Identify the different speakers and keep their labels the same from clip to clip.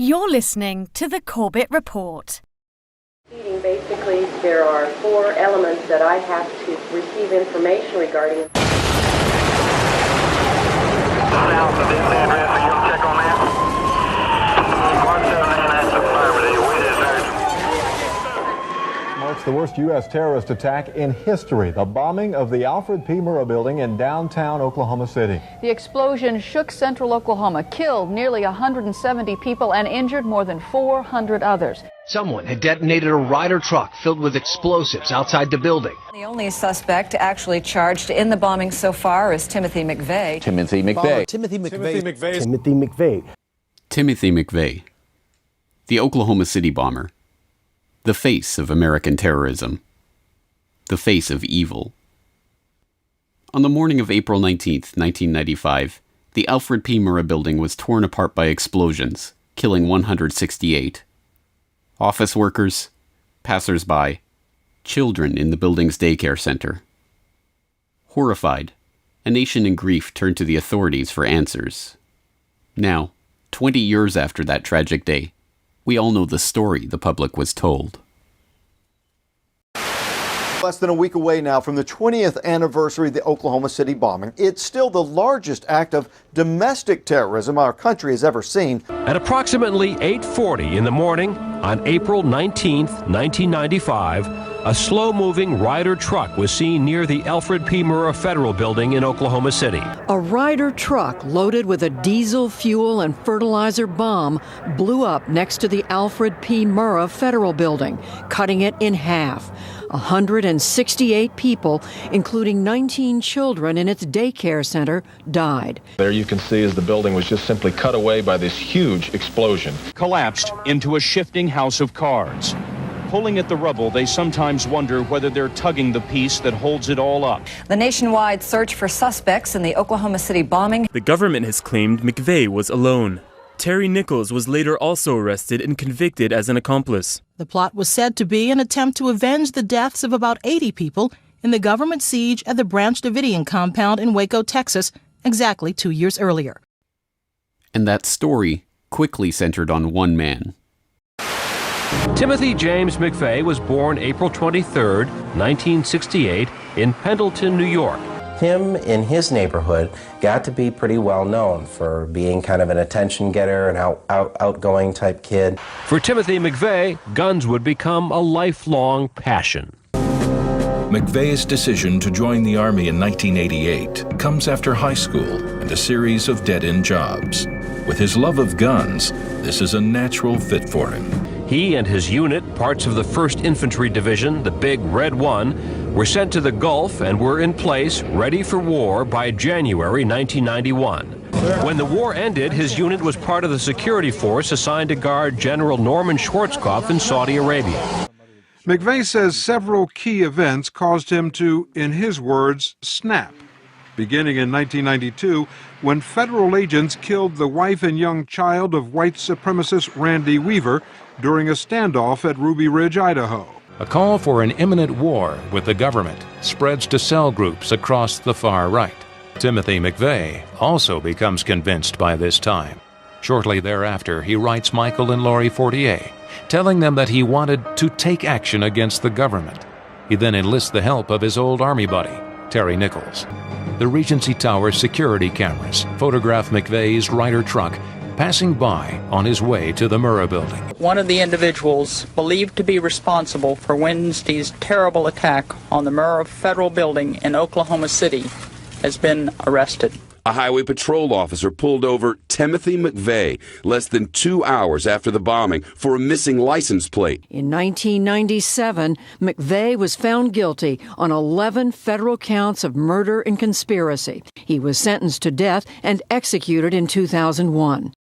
Speaker 1: You're listening to the Corbett Report.
Speaker 2: Basically, there are 4 elements that I have to receive information regarding.
Speaker 3: South of this address, you can check on that. 179 active fiber, the wind is urgent.
Speaker 4: Marks the worst U.S. terrorist attack in history, the bombing of the Alfred P. Murrah building in downtown Oklahoma City.
Speaker 5: The explosion shook central Oklahoma, killed nearly 170 people and injured more than 400 others.
Speaker 6: Someone had detonated a Ryder truck filled with explosives outside the building.
Speaker 7: The only suspect actually charged in the bombing so far is Timothy McVeigh.
Speaker 8: Timothy McVeigh.
Speaker 9: Timothy McVeigh.
Speaker 8: Timothy McVeigh.
Speaker 10: Timothy McVeigh, the Oklahoma City bomber, the face of American terrorism, the face of evil. On the morning of April 19th, 1995, the Alfred P. Murrah building was torn apart by explosions, killing 168. Office workers, passers-by, children in the building's daycare center. Horrified, a nation in grief turned to the authorities for answers. Now, 20 years after that tragic day, we all know the story the public was told.
Speaker 9: Less than a week away now from the 20th anniversary of the Oklahoma City bombing. It's still the largest act of domestic terrorism our country has ever seen.
Speaker 11: At approximately 8:40 in the morning on April 19, 1995, a slow-moving Ryder truck was seen near the Alfred P. Murrah Federal Building in Oklahoma City.
Speaker 12: A Ryder truck loaded with a diesel fuel and fertilizer bomb blew up next to the Alfred P. Murrah Federal Building, cutting it in half. 168 people, including 19 children in its daycare center, died.
Speaker 13: There you can see as the building was just simply cut away by this huge explosion.
Speaker 14: Collapsed into a shifting house of cards. Pulling at the rubble, they sometimes wonder whether they're tugging the piece that holds it all up.
Speaker 7: The nationwide search for suspects in the Oklahoma City bombing.
Speaker 15: The government has claimed McVeigh was alone. Terry Nichols was later also arrested and convicted as an accomplice.
Speaker 16: The plot was said to be an attempt to avenge the deaths of about 80 people in the government siege at the Branch Davidian compound in Waco, Texas, exactly 2 years earlier.
Speaker 10: And that story quickly centered on one man.
Speaker 11: Timothy James McVeigh was born April 23, 1968, in Pendleton, New York.
Speaker 17: Him in his neighborhood got to be pretty well known for being kind of an attention getter, an outgoing type kid.
Speaker 11: For Timothy McVeigh, guns would become a lifelong passion.
Speaker 18: McVeigh's decision to join the Army in 1988 comes after high school and a series of dead-end jobs. With his love of guns, this is a natural fit for him.
Speaker 11: He and his unit, parts of the 1st Infantry Division, the Big Red One, were sent to the Gulf and were in place, ready for war, by January 1991. When the war ended, his unit was part of the security force assigned to guard General Norman Schwarzkopf in Saudi Arabia.
Speaker 19: McVeigh says several key events caused him to, in his words, snap. Beginning in 1992, when federal agents killed the wife and young child of white supremacist Randy Weaver during a standoff at Ruby Ridge, Idaho.
Speaker 18: A call for an imminent war with the government spreads to cell groups across the far right. Timothy McVeigh also becomes convinced by this time. Shortly thereafter, he writes Michael and Lori Fortier, telling them that he wanted to take action against the government. He then enlists the help of his old Army buddy, Terry Nichols. The Regency Tower security cameras photograph McVeigh's Ryder truck passing by on his way to the Murrah building.
Speaker 20: One of the individuals believed to be responsible for Wednesday's terrible attack on the Murrah Federal Building in Oklahoma City has been arrested.
Speaker 5: A highway patrol officer pulled over Timothy McVeigh less than 2 hours after the bombing for a missing license plate.
Speaker 12: In 1997, McVeigh was found guilty on 11 federal counts of murder and conspiracy. He was sentenced to death and executed in 2001.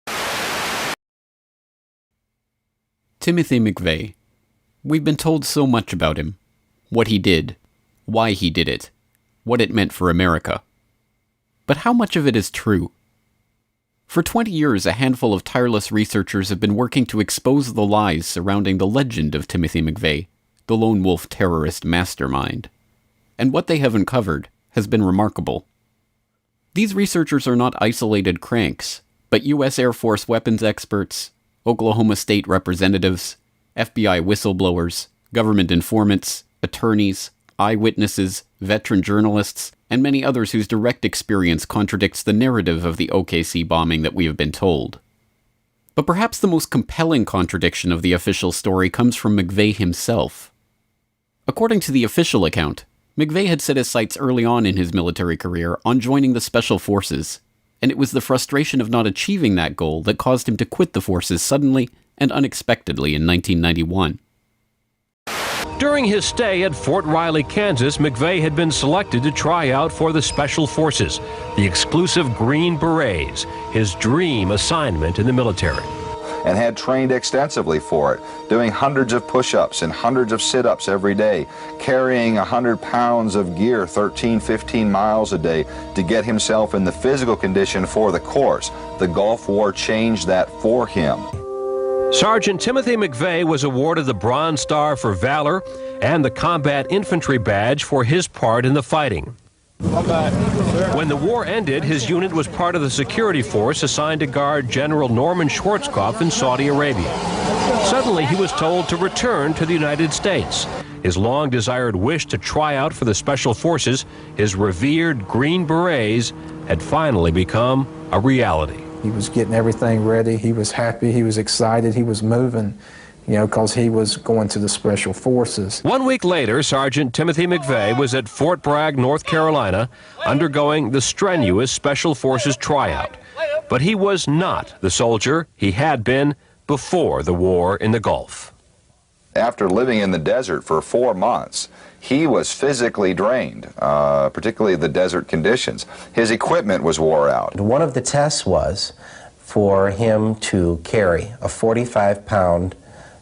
Speaker 10: Timothy McVeigh. We've been told so much about him. What he did, why he did it, what it meant for America. But how much of it is true? For 20 years, a handful of tireless researchers have been working to expose the lies surrounding the legend of Timothy McVeigh, the lone wolf terrorist mastermind. And what they have uncovered has been remarkable. These researchers are not isolated cranks, but U.S. Air Force weapons experts, Oklahoma state representatives, FBI whistleblowers, government informants, attorneys, eyewitnesses, veteran journalists, and many others whose direct experience contradicts the narrative of the OKC bombing that we have been told. But perhaps the most compelling contradiction of the official story comes from McVeigh himself. According to the official account, McVeigh had set his sights early on in his military career on joining the Special Forces, and it was the frustration of not achieving that goal that caused him to quit the forces suddenly and unexpectedly in 1991.
Speaker 11: During his stay at Fort Riley, Kansas, McVeigh had been selected to try out for the Special Forces, the exclusive Green Berets, his dream assignment in the military.
Speaker 21: And had trained extensively for it, doing hundreds of push-ups and hundreds of sit-ups every day, carrying 100 pounds of gear 13, 15 miles a day to get himself in the physical condition for the course. The Gulf War changed that for him.
Speaker 11: Sergeant Timothy McVeigh was awarded the Bronze Star for Valor and the Combat Infantry Badge for his part in the fighting. When the war ended, his unit was part of the security force assigned to guard General Norman Schwarzkopf in Saudi Arabia. Suddenly, he was told to return to the United States. His long-desired wish to try out for the Special Forces, his revered Green Berets, had finally become a reality.
Speaker 22: He was getting everything ready. He was happy. He was excited. He was moving, because he was going to the Special Forces.
Speaker 11: 1 week later, Sergeant Timothy McVeigh was at Fort Bragg, North Carolina, undergoing the strenuous Special Forces tryout. But he was not the soldier he had been before the war in the Gulf.
Speaker 21: After living in the desert for 4 months, he was physically drained, particularly the desert conditions. His equipment was wore out.
Speaker 17: One of the tests was for him to carry a 45-pound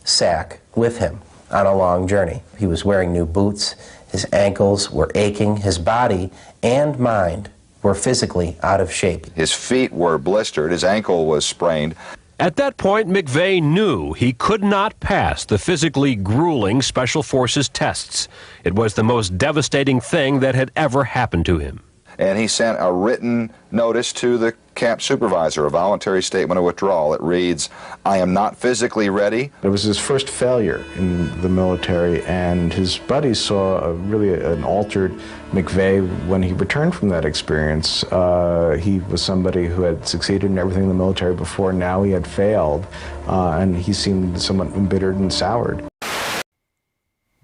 Speaker 17: sack with him on a long journey. He was wearing new boots, his ankles were aching, his body and mind were physically out of shape.
Speaker 21: His feet were blistered, his ankle was sprained.
Speaker 11: At that point, McVeigh knew he could not pass the physically grueling Special Forces tests. It was the most devastating thing that had ever happened to him.
Speaker 21: And he sent a written notice to the camp supervisor, a voluntary statement of withdrawal. It reads, "I am not physically ready."
Speaker 23: It was his first failure in the military, and his buddies saw really an altered McVeigh when he returned from that experience. He was somebody who had succeeded in everything in the military before. Now he had failed, and he seemed somewhat embittered and soured.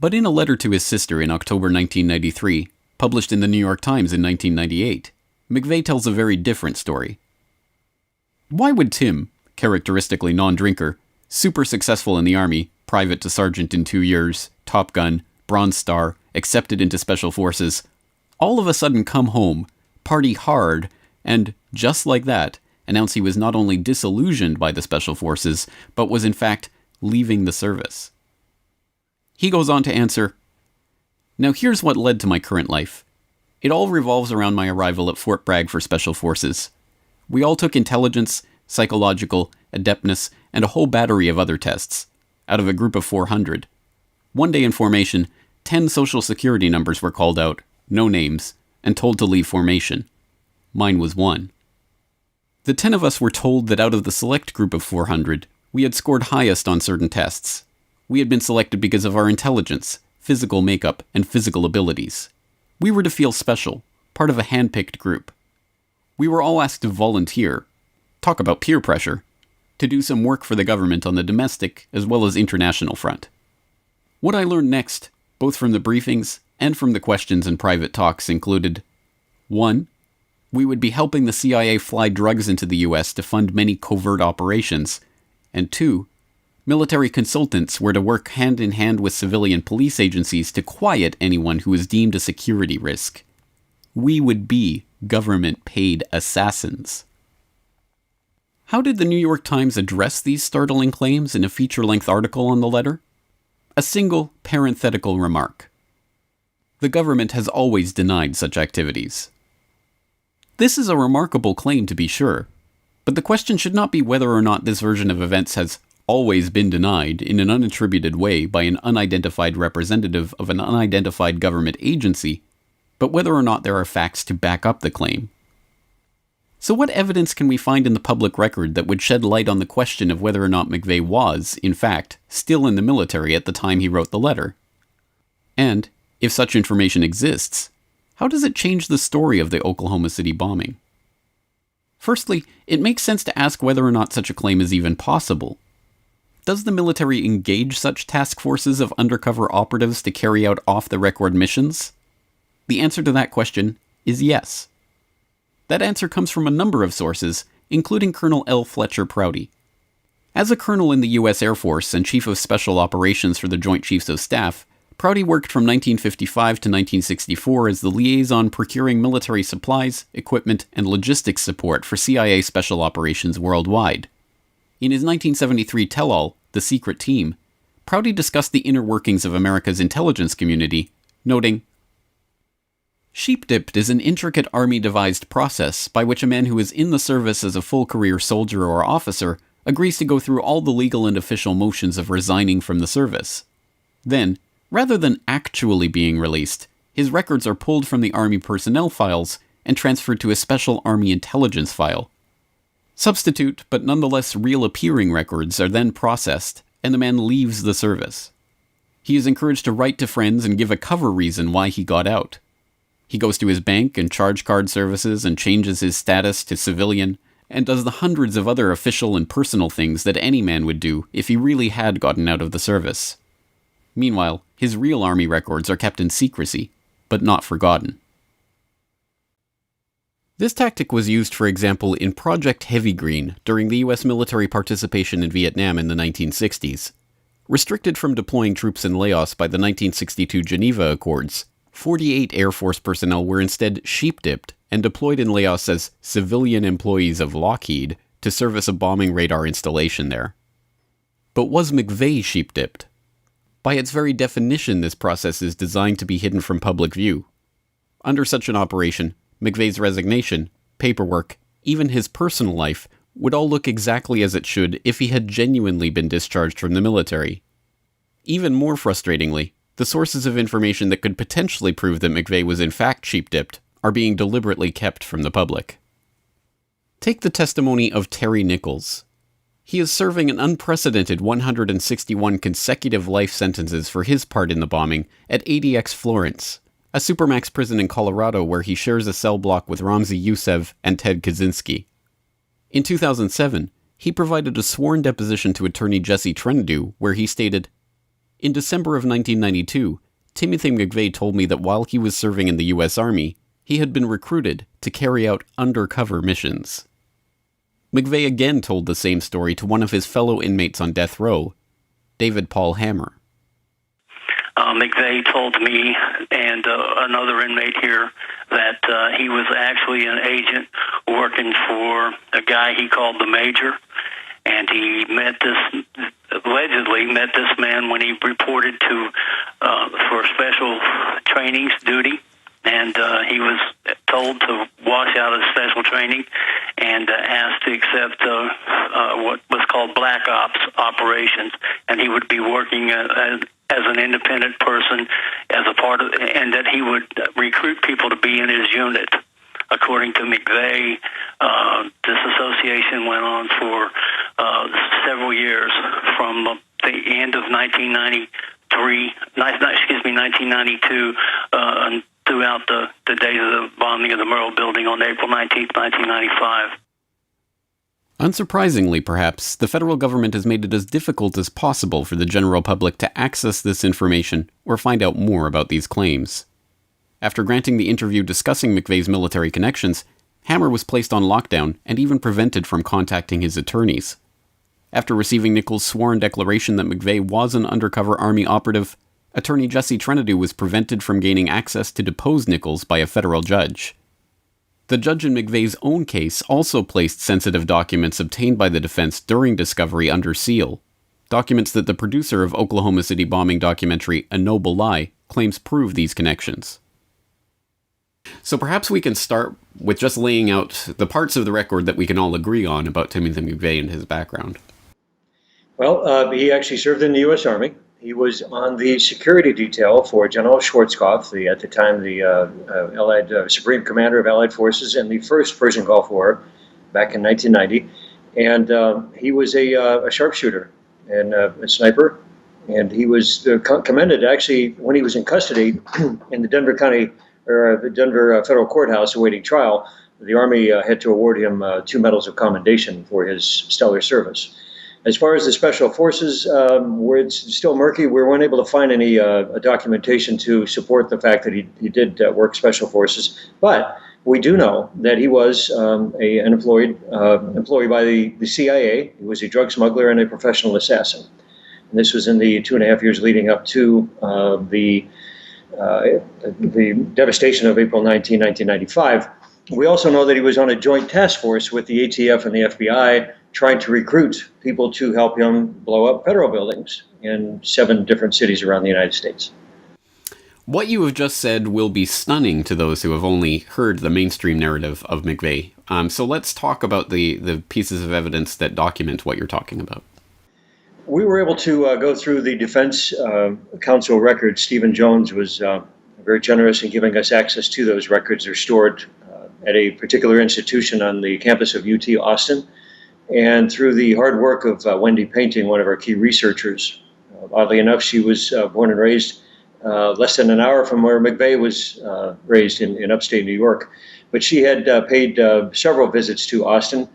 Speaker 10: But in a letter to his sister in October 1993, published in the New York Times in 1998, McVeigh tells a very different story. Why would Tim, characteristically non-drinker, super successful in the Army, private to sergeant in 2 years, Top Gun, Bronze Star, accepted into Special Forces, all of a sudden come home, party hard, and, just like that, announce he was not only disillusioned by the Special Forces, but was in fact leaving the service? He goes on to answer, "Now here's what led to my current life. It all revolves around my arrival at Fort Bragg for Special Forces. We all took intelligence, psychological, adeptness, and a whole battery of other tests, out of a group of 400. One day in formation, 10 social security numbers were called out, no names, and told to leave formation. Mine was one. The 10 of us were told that out of the select group of 400, we had scored highest on certain tests. We had been selected because of our intelligence, physical makeup, and physical abilities. We were to feel special, part of a hand-picked group. We were all asked to volunteer, talk about peer pressure, to do some work for the government on the domestic as well as international front. What I learned next, both from the briefings and from the questions and private talks, included 1. We would be helping the CIA fly drugs into the US to fund many covert operations, and 2. Military consultants were to work hand-in-hand with civilian police agencies to quiet anyone who was deemed a security risk. We would be government-paid assassins." How did the New York Times address these startling claims in a feature-length article on the letter? A single parenthetical remark. The government has always denied such activities. This is a remarkable claim, to be sure, but the question should not be whether or not this version of events has always been denied in an unattributed way by an unidentified representative of an unidentified government agency, but whether or not there are facts to back up the claim. So what evidence can we find in the public record that would shed light on the question of whether or not McVeigh was, in fact, still in the military at the time he wrote the letter? And, if such information exists, how does it change the story of the Oklahoma City bombing? Firstly, it makes sense to ask whether or not such a claim is even possible. Does the military engage such task forces of undercover operatives to carry out off-the-record missions? The answer to that question is yes. That answer comes from a number of sources, including Colonel L. Fletcher Prouty. As a colonel in the U.S. Air Force and Chief of Special Operations for the Joint Chiefs of Staff, Prouty worked from 1955 to 1964 as the liaison procuring military supplies, equipment, and logistics support for CIA Special Operations worldwide. In his 1973 tell-all, The Secret Team, Prouty discussed the inner workings of America's intelligence community, noting, "Sheep-dipped is an intricate Army-devised process by which a man who is in the service as a full-career soldier or officer agrees to go through all the legal and official motions of resigning from the service. Then, rather than actually being released, his records are pulled from the Army personnel files and transferred to a special Army intelligence file. Substitute, but nonetheless real-appearing records are then processed, and the man leaves the service. He is encouraged to write to friends and give a cover reason why he got out. He goes to his bank and charge card services and changes his status to civilian, and does the hundreds of other official and personal things that any man would do if he really had gotten out of the service. Meanwhile, his real Army records are kept in secrecy, but not forgotten." This tactic was used, for example, in Project Heavy Green during the U.S. military participation in Vietnam in the 1960s. Restricted from deploying troops in Laos by the 1962 Geneva Accords, 48 Air Force personnel were instead sheep-dipped and deployed in Laos as civilian employees of Lockheed to service a bombing radar installation there. But was McVeigh sheep-dipped? By its very definition, this process is designed to be hidden from public view. Under such an operation, McVeigh's resignation, paperwork, even his personal life, would all look exactly as it should if he had genuinely been discharged from the military. Even more frustratingly, the sources of information that could potentially prove that McVeigh was in fact sheep-dipped are being deliberately kept from the public. Take the testimony of Terry Nichols. He is serving an unprecedented 161 consecutive life sentences for his part in the bombing at ADX Florence, a supermax prison in Colorado where he shares a cell block with Ramzi Youssev and Ted Kaczynski. In 2007, he provided a sworn deposition to attorney Jesse Trendue where he stated, "In December of 1992, Timothy McVeigh told me that while he was serving in the U.S. Army, he had been recruited to carry out undercover missions." McVeigh again told the same story to one of his fellow inmates on death row, David Paul Hammer.
Speaker 1: McVeigh told me and another inmate here that he was actually an agent working for a guy he called the Major, and he allegedly met this man when he reported to for special trainings duty, and he was told to wash out his special training and asked to accept what was called black ops operations, and he would be working as an independent person as a part of, and that he would recruit people to be in his unit. According to McVeigh, this association went on for several years, from the end of 1992, throughout the days of the bombing of the Murrah Building on April 19, 1995.
Speaker 10: Unsurprisingly, perhaps, the federal government has made it as difficult as possible for the general public to access this information or find out more about these claims. After granting the interview discussing McVeigh's military connections, Hammer was placed on lockdown and even prevented from contacting his attorneys. After receiving Nichols' sworn declaration that McVeigh was an undercover Army operative, attorney Jesse Trendue was prevented from gaining access to depose Nichols by a federal judge. The judge in McVeigh's own case also placed sensitive documents obtained by the defense during discovery under seal, documents that the producer of Oklahoma City bombing documentary A Noble Lie claims prove these connections. So perhaps we can start with just laying out the parts of the record that we can all agree on about Timothy McVeigh and his background.
Speaker 2: Well, he actually served in the U.S. Army. He was on the security detail for General Schwarzkopf, at the time the Allied Supreme Commander of Allied Forces in the first Persian Gulf War back in 1990. And he was a sharpshooter and a sniper. And he was commended, actually, when he was in custody in the Denver County, or the Denver Federal Courthouse awaiting trial. The Army had to award him 2 medals of commendation for his stellar service. As far as the Special Forces, where it's still murky, we weren't able to find any documentation to support the fact that he did work Special Forces. But we do know that he was an employee by the CIA. He was a drug smuggler and a professional assassin. And this was in the 2.5 years leading up to the devastation of April 19, 1995. We also know that he was on a joint task force with the ATF and the FBI trying to recruit people to help him blow up federal buildings in 7 different cities around the United States.
Speaker 10: What you have just said will be stunning to those who have only heard the mainstream narrative of McVeigh. So let's talk about the pieces of evidence that document what you're talking about.
Speaker 2: We were able to go through the defense counsel records. Stephen Jones was very generous in giving us access to those records. They're stored at a particular institution on the campus of UT Austin. And through the hard work of Wendy Painting, one of our key researchers, oddly enough, she was born and raised less than an hour from where McVeigh was raised in upstate New York. But she had paid several visits to Austin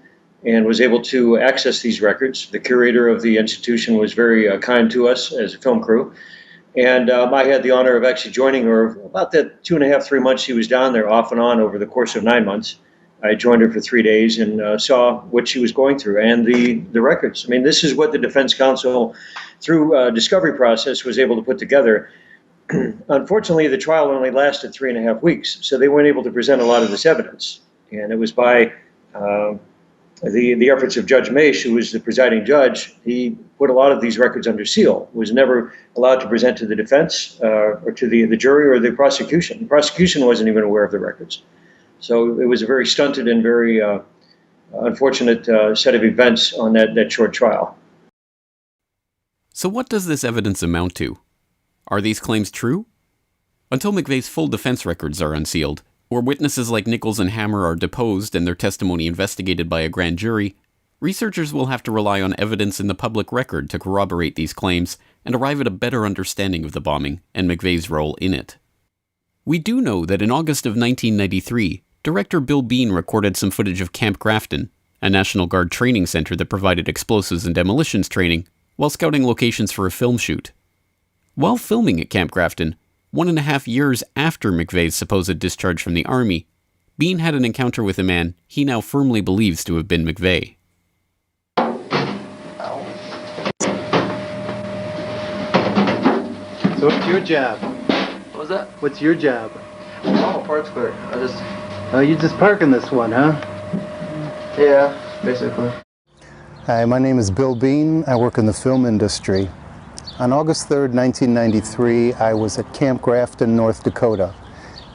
Speaker 2: and was able to access these records. The curator of the institution was very kind to us as a film crew. And I had the honor of actually joining her about the 2.5, 3 months she was down there, off and on over the course of 9 months. I joined her for 3 days and saw what she was going through and the records. I mean, this is what the defense counsel, through a discovery process, was able to put together. Unfortunately, the trial only lasted 3.5 weeks, so they weren't able to present a lot of this evidence. And it was by the efforts of Judge Mace, who was the presiding judge. He put a lot of these records under seal, was never allowed to present to the defense or to the jury or the prosecution. The prosecution wasn't even aware of the records. So it was a very stunted and very unfortunate set of events on that short trial.
Speaker 10: So what does this evidence amount to? Are these claims true? Until McVeigh's full defense records are unsealed, or witnesses like Nichols and Hammer are deposed and their testimony investigated by a grand jury, researchers will have to rely on evidence in the public record to corroborate these claims and arrive at a better understanding of the bombing and McVeigh's role in it. We do know that in August of 1993, director Bill Bean recorded some footage of Camp Grafton, a National Guard training center that provided explosives and demolitions training, while scouting locations for a film shoot. While filming at Camp Grafton, 1.5 years after McVeigh's supposed discharge from the Army, Bean had an encounter with a man he now firmly believes to have been McVeigh.
Speaker 3: So what's your job?
Speaker 4: What was that?
Speaker 3: What's your job?
Speaker 4: Oh, parts clerk.
Speaker 3: Oh, you just parking this one, huh?
Speaker 4: Yeah, basically.
Speaker 24: Hi, my name is Bill Bean. I work in the film industry. On August 3rd, 1993, I was at Camp Grafton, North Dakota.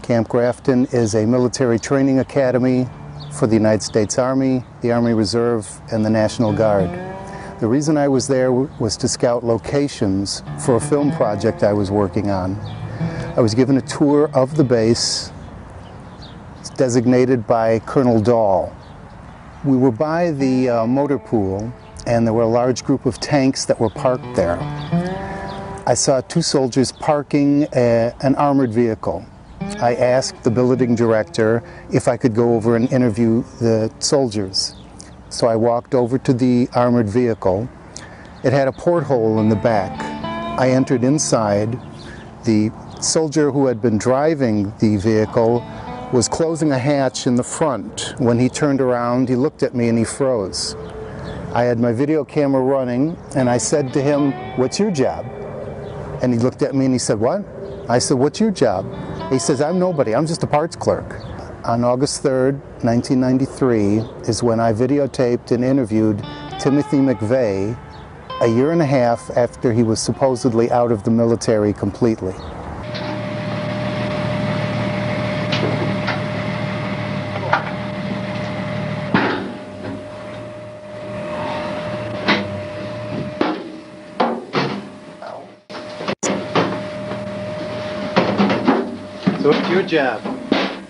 Speaker 24: Camp Grafton is a military training academy for the United States Army, the Army Reserve, and the National Guard. The reason I was there was to scout locations for a film project I was working on. I was given a tour of the base. It's designated by Colonel Dahl. We were by the motor pool, and there were a large group of tanks that were parked there. I saw 2 soldiers parking an armored vehicle. I asked the billeting director if I could go over and interview the soldiers. So I walked over to the armored vehicle. It had a porthole in the back. I entered inside. The soldier who had been driving the vehicle was closing a hatch in the front. When he turned around, he looked at me and he froze. I had my video camera running, and I said to him, "What's your job?" And he looked at me and he said, "What?" I said, "What's your job?" He says, "I'm nobody, I'm just a parts clerk." On August 3rd, 1993 is when I videotaped and interviewed Timothy McVeigh a 1.5 years after he was supposedly out of the military completely.
Speaker 3: So what's your job?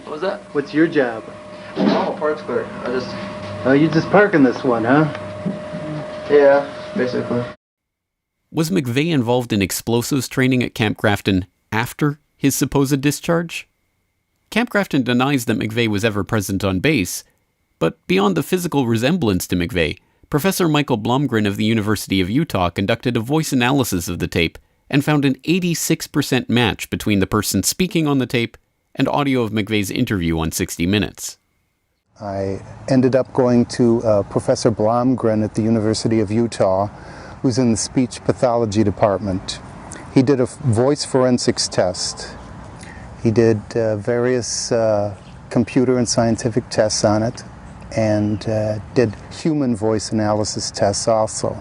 Speaker 4: What was that?
Speaker 3: What's your job?
Speaker 4: I'm a parts clerk.
Speaker 3: Oh, you just parking this one, huh?
Speaker 4: Yeah, basically.
Speaker 10: Was McVeigh involved in explosives training at Camp Grafton after his supposed discharge? Camp Grafton denies that McVeigh was ever present on base, but beyond the physical resemblance to McVeigh, Professor Michael Blomgren of the University of Utah conducted a voice analysis of the tape and found an 86% match between the person speaking on the tape and audio of McVeigh's interview on 60 Minutes.
Speaker 24: I ended up going to Professor Blomgren at the University of Utah, who's in the speech pathology department. He did a voice forensics test. He did various computer and scientific tests on it, and did human voice analysis tests also.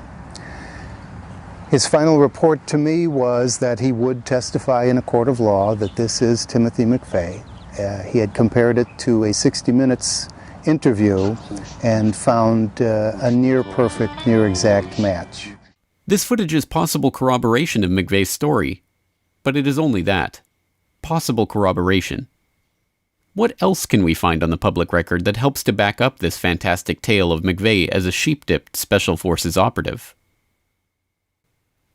Speaker 24: His final report to me was that he would testify in a court of law that this is Timothy McVeigh. He had compared it to a 60 Minutes interview and found a near-perfect, near-exact match.
Speaker 10: This footage is possible corroboration of McVeigh's story, but it is only that. Possible corroboration. What else can we find on the public record that helps to back up this fantastic tale of McVeigh as a sheep-dipped Special Forces operative?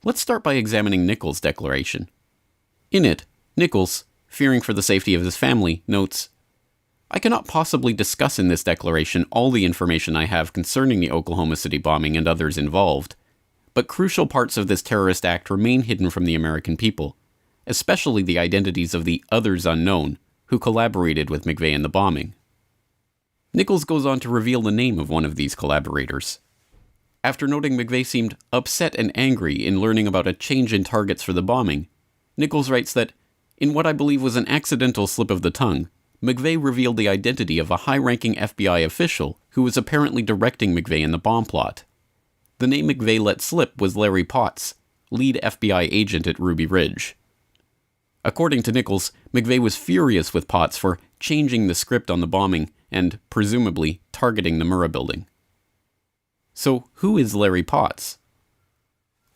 Speaker 10: Let's start by examining Nichols' declaration. In it, Nichols, fearing for the safety of his family, notes, "I cannot possibly discuss in this declaration all the information I have concerning the Oklahoma City bombing and others involved, but crucial parts of this terrorist act remain hidden from the American people, especially the identities of the others unknown who collaborated with McVeigh in the bombing." Nichols goes on to reveal the name of one of these collaborators. After noting McVeigh seemed upset and angry in learning about a change in targets for the bombing, Nichols writes that, in what I believe was an accidental slip of the tongue, McVeigh revealed the identity of a high-ranking FBI official who was apparently directing McVeigh in the bomb plot. The name McVeigh let slip was Larry Potts, lead FBI agent at Ruby Ridge. According to Nichols, McVeigh was furious with Potts for changing the script on the bombing and, presumably, targeting the Murrah building. So, who is Larry Potts?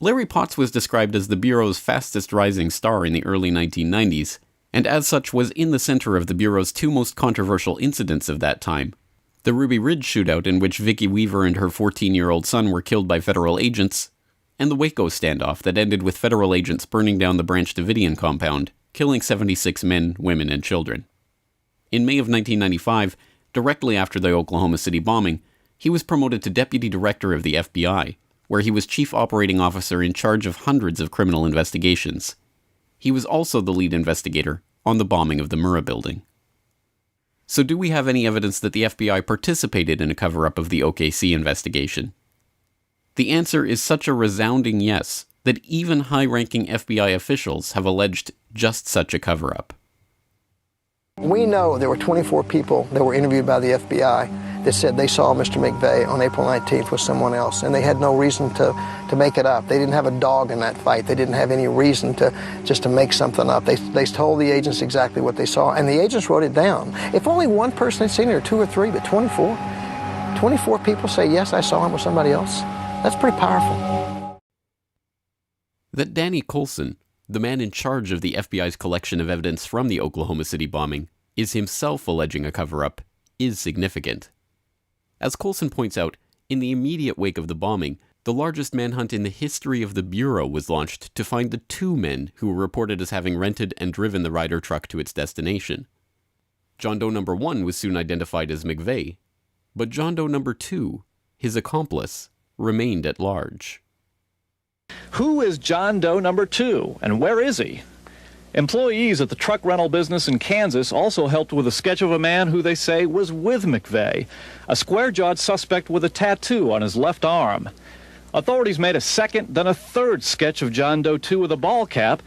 Speaker 10: Larry Potts was described as the Bureau's fastest rising star in the early 1990s, and as such was in the center of the Bureau's two most controversial incidents of that time: the Ruby Ridge shootout in which Vicki Weaver and her 14-year-old son were killed by federal agents, and the Waco standoff that ended with federal agents burning down the Branch Davidian compound, killing 76 men, women, and children. In May of 1995, directly after the Oklahoma City bombing, he was promoted to Deputy Director of the FBI, where he was Chief Operating Officer in charge of hundreds of criminal investigations. He was also the lead investigator on the bombing of the Murrah building. So do we have any evidence that the FBI participated in a cover-up of the OKC investigation? The answer is such a resounding yes that even high-ranking FBI officials have alleged just such a cover-up.
Speaker 6: We know there were 24 people that were interviewed by the FBI that said they saw Mr. McVeigh on April 19th with someone else, and they had no reason to make it up. They didn't have a dog in that fight. They didn't have any reason to make something up. They told the agents exactly what they saw, and the agents wrote it down. If only one person had seen it, or two or three, but 24 people say, yes, I saw him with somebody else, that's pretty powerful.
Speaker 10: That Danny Coulson, the man in charge of the FBI's collection of evidence from the Oklahoma City bombing, is himself alleging a cover-up, is significant. As Coulson points out, in the immediate wake of the bombing, the largest manhunt in the history of the Bureau was launched to find the two men who were reported as having rented and driven the Ryder truck to its destination. John Doe number 1 was soon identified as McVeigh, but John Doe number 2, his accomplice, remained at large.
Speaker 8: Who is John Doe number 2, and where is he? Employees at the truck rental business in Kansas also helped with a sketch of a man who they say was with McVeigh, a square-jawed suspect with a tattoo on his left arm. Authorities made a second, then a third sketch of John Doe 2 with a ball cap,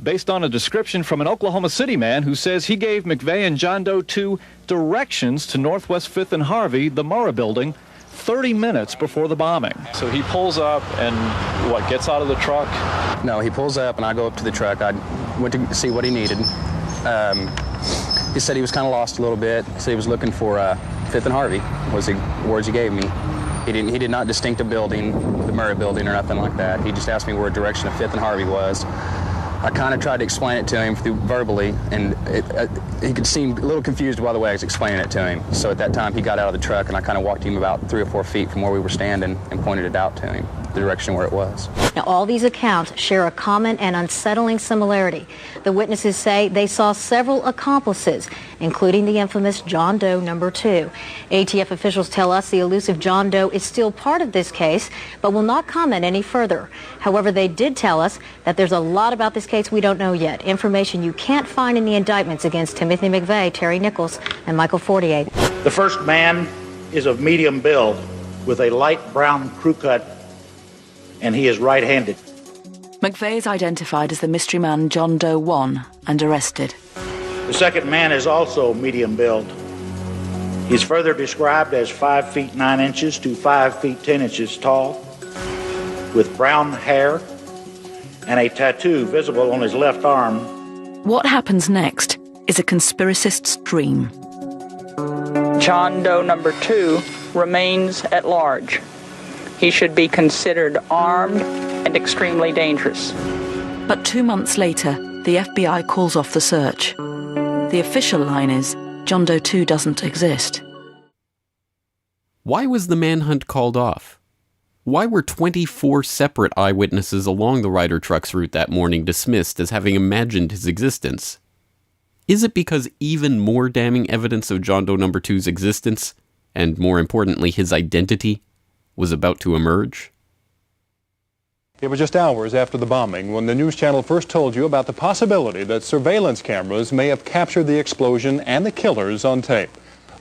Speaker 8: based on a description from an Oklahoma City man who says he gave McVeigh and John Doe 2 directions to Northwest 5th and Harvey, the Murrah building, 30 minutes before the bombing.
Speaker 9: So he pulls up and, gets out of the truck?
Speaker 13: No, he pulls up and I go up to the truck. I went to see what he needed. He said he was kind of lost a little bit. He said he was looking for 5th and Harvey, was the words he gave me. He did not distinct a building, the Murrah building or nothing like that. He just asked me where direction of 5th and Harvey was. I kind of tried to explain it to him verbally, and he could seem a little confused by the way I was explaining it to him. So at that time, he got out of the truck, and I kind of walked him about 3 or 4 feet from where we were standing and pointed it out to him, the direction where it was.
Speaker 7: Now, all these accounts share a common and unsettling similarity. The witnesses say they saw several accomplices, including the infamous John Doe number 2. ATF officials tell us the elusive John Doe is still part of this case, but will not comment any further. However, they did tell us that there's a lot about this case we don't know yet, information you can't find in the indictments against Timothy McVeigh, Terry Nichols, and Michael Fortier.
Speaker 14: The first man is of medium build with a light brown crew cut, and he is right-handed.
Speaker 15: McVeigh is identified as the mystery man John Doe 1 and arrested.
Speaker 14: The second man is also medium build. He's further described as 5 feet 9 inches to 5 feet 10 inches tall, with brown hair and a tattoo visible on his left arm.
Speaker 15: What happens next is a conspiracist's dream.
Speaker 20: John Doe number 2 remains at large. He should be considered armed and extremely dangerous.
Speaker 15: But 2 months later, the FBI calls off the search. The official line is, John Doe 2 doesn't exist.
Speaker 10: Why was the manhunt called off? Why were 24 separate eyewitnesses along the Ryder truck's route that morning dismissed as having imagined his existence? Is it because even more damning evidence of John Doe number 2's existence, and more importantly his identity, was about to emerge?
Speaker 16: It was just hours after the bombing when the news channel first told you about the possibility that surveillance cameras may have captured the explosion and the killers on tape.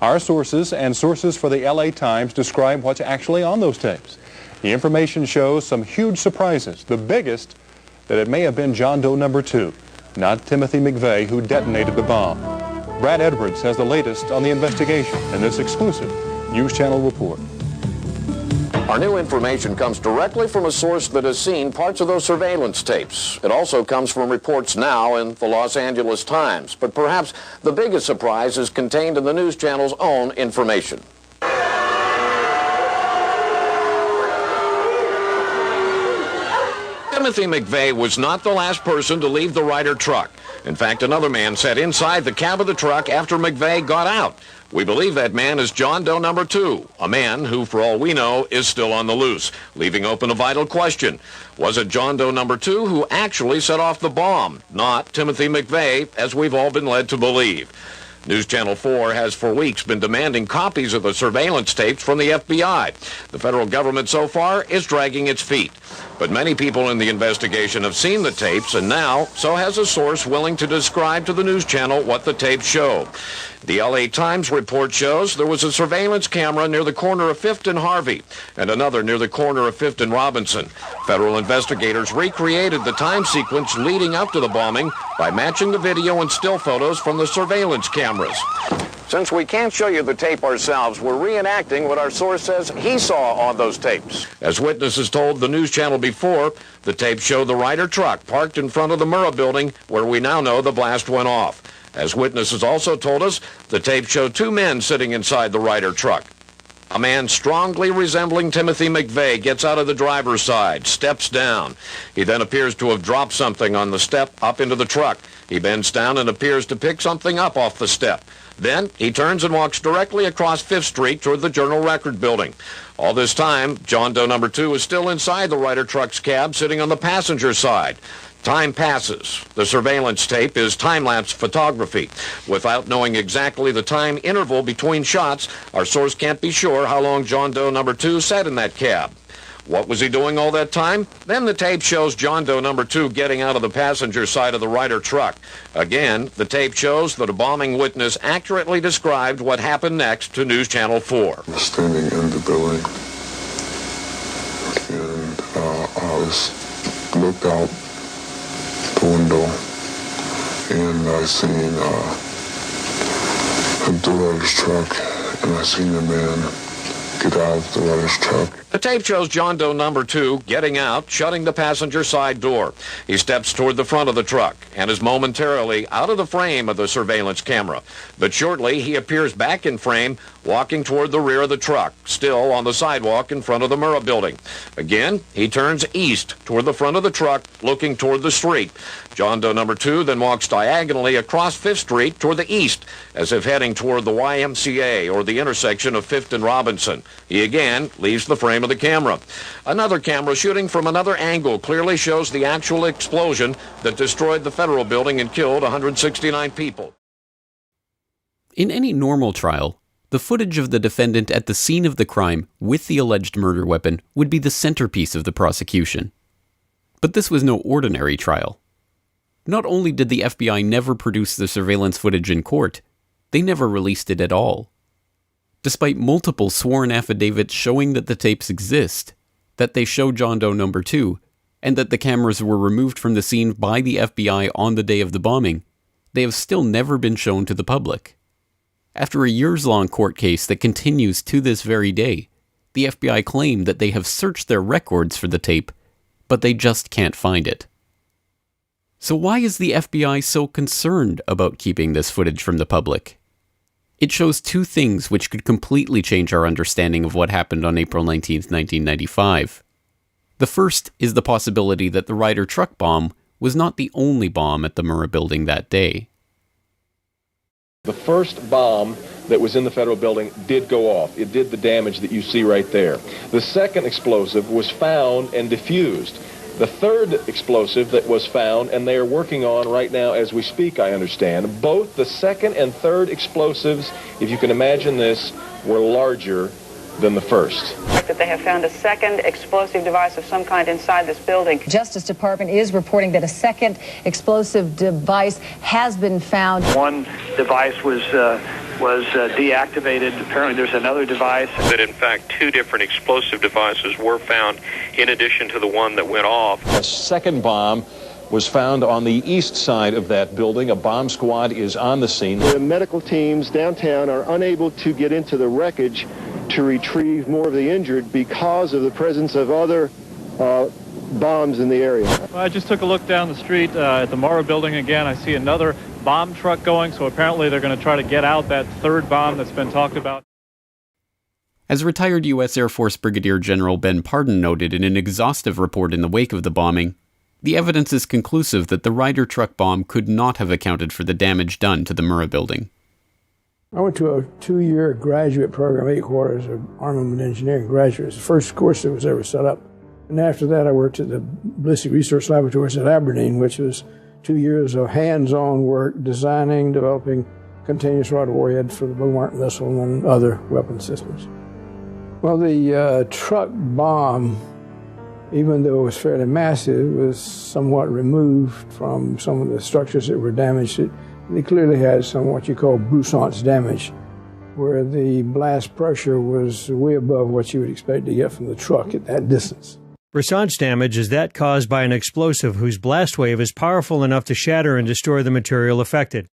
Speaker 16: Our sources and sources for the LA Times describe what's actually on those tapes. The information shows some huge surprises, the biggest that it may have been John Doe number 2, not Timothy McVeigh, who detonated the bomb. Brad Edwards has the latest on the investigation in this exclusive News Channel report.
Speaker 25: Our new information comes directly from a source that has seen parts of those surveillance tapes. It also comes from reports now in the Los Angeles Times. But perhaps the biggest surprise is contained in the news channel's own information. Timothy McVeigh was not the last person to leave the Ryder truck. In fact, another man sat inside the cab of the truck after McVeigh got out. We believe that man is John Doe number 2, a man who, for all we know, is still on the loose, leaving open a vital question. Was it John Doe number 2 who actually set off the bomb, not Timothy McVeigh, as we've all been led to believe? News Channel 4 has for weeks been demanding copies of the surveillance tapes from the FBI. The federal government so far is dragging its feet. But many people in the investigation have seen the tapes, and now so has a source willing to describe to the news channel what the tapes show. The LA Times report shows there was a surveillance camera near the corner of 5th and Harvey and another near the corner of 5th and Robinson. Federal investigators recreated the time sequence leading up to the bombing by matching the video and still photos from the surveillance cameras. Since we can't show you the tape ourselves, we're reenacting what our source says he saw on those tapes. As witnesses told the news channel before, the tape showed the Ryder truck parked in front of the Murrah building where we now know the blast went off. As witnesses also told us, the tape showed 2 men sitting inside the Ryder truck. A man strongly resembling Timothy McVeigh gets out of the driver's side, steps down. He then appears to have dropped something on the step up into the truck. He bends down and appears to pick something up off the step. Then he turns and walks directly across 5th Street toward the Journal Record building. All this time, John Doe number 2 is still inside the Ryder truck's cab, sitting on the passenger side. Time passes. The surveillance tape is time-lapse photography. Without knowing exactly the time interval between shots, our source can't be sure how long John Doe number 2 sat in that cab. What was he doing all that time? Then the tape shows John Doe number 2 getting out of the passenger side of the Ryder truck. Again, the tape shows that a bombing witness accurately described what happened next to News Channel 4.
Speaker 26: Standing in the building, and I looked out the window, and I seen the Ryder's truck, and I seen a man get out of the Ryder's truck.
Speaker 25: The tape shows John Doe number 2 getting out, shutting the passenger side door. He steps toward the front of the truck and is momentarily out of the frame of the surveillance camera. But shortly he appears back in frame, walking toward the rear of the truck, still on the sidewalk in front of the Murrah building. Again, he turns east toward the front of the truck, looking toward the street. John Doe number 2 then walks diagonally across 5th Street toward the east, as if heading toward the YMCA or the intersection of 5th and Robinson. He again leaves the frame of the camera. Another camera shooting from another angle clearly shows the actual explosion that destroyed the federal building and killed 169 people.
Speaker 10: In any normal trial, the footage of the defendant at the scene of the crime with the alleged murder weapon would be the centerpiece of the prosecution. But this was no ordinary trial. Not only did the FBI never produce the surveillance footage in court, they never released it at all. Despite multiple sworn affidavits showing that the tapes exist, that they show John Doe number 2, and that the cameras were removed from the scene by the FBI on the day of the bombing, they have still never been shown to the public. After a years-long court case that continues to this very day, the FBI claim that they have searched their records for the tape, but they just can't find it. So why is the FBI so concerned about keeping this footage from the public? It shows two things which could completely change our understanding of what happened on April 19, 1995. The first is the possibility that the Ryder truck bomb was not the only bomb at the Murrah building that day.
Speaker 5: The first bomb that was in the federal building did go off. It did the damage that you see right there. The second explosive was found and diffused. The third explosive that was found, and they are working on right now as we speak, I understand, both the second and third explosives, if you can imagine this, were larger than the first.
Speaker 12: That they have found a second explosive device of some kind inside this building.
Speaker 17: Justice Department is reporting that a second explosive device has been found.
Speaker 18: One device was deactivated. Apparently there's another device.
Speaker 19: That in fact 2 different explosive devices were found in addition to the one that went off.
Speaker 5: A second bomb was found on the east side of that building. A bomb squad is on the scene.
Speaker 22: The medical teams downtown are unable to get into the wreckage to retrieve more of the injured because of the presence of other bombs in the area.
Speaker 9: I just took a look down the street at the Murrah building again. I see another bomb truck going, so apparently they're going to try to get out that third bomb that's been talked about.
Speaker 10: As retired U.S. Air Force Brigadier General Ben Pardon noted in an exhaustive report in the wake of the bombing, the evidence is conclusive that the Ryder truck bomb could not have accounted for the damage done to the Murrah building.
Speaker 27: I went to a 2-year graduate program, 8 quarters of armament engineering graduates, the first course that was ever set up. And after that, I worked at the Ballistic Research Laboratories at Aberdeen, which was 2 years of hands-on work designing, developing continuous rod warhead for the Bomark missile and other weapon systems. Well, the truck bomb, even though it was fairly massive, was somewhat removed from some of the structures that were damaged. They clearly had some what you call broussance damage, where the blast pressure was way above what you would expect to get from the truck at that distance.
Speaker 28: Broussance damage is that caused by an explosive whose blast wave is powerful enough to shatter and destroy the material affected.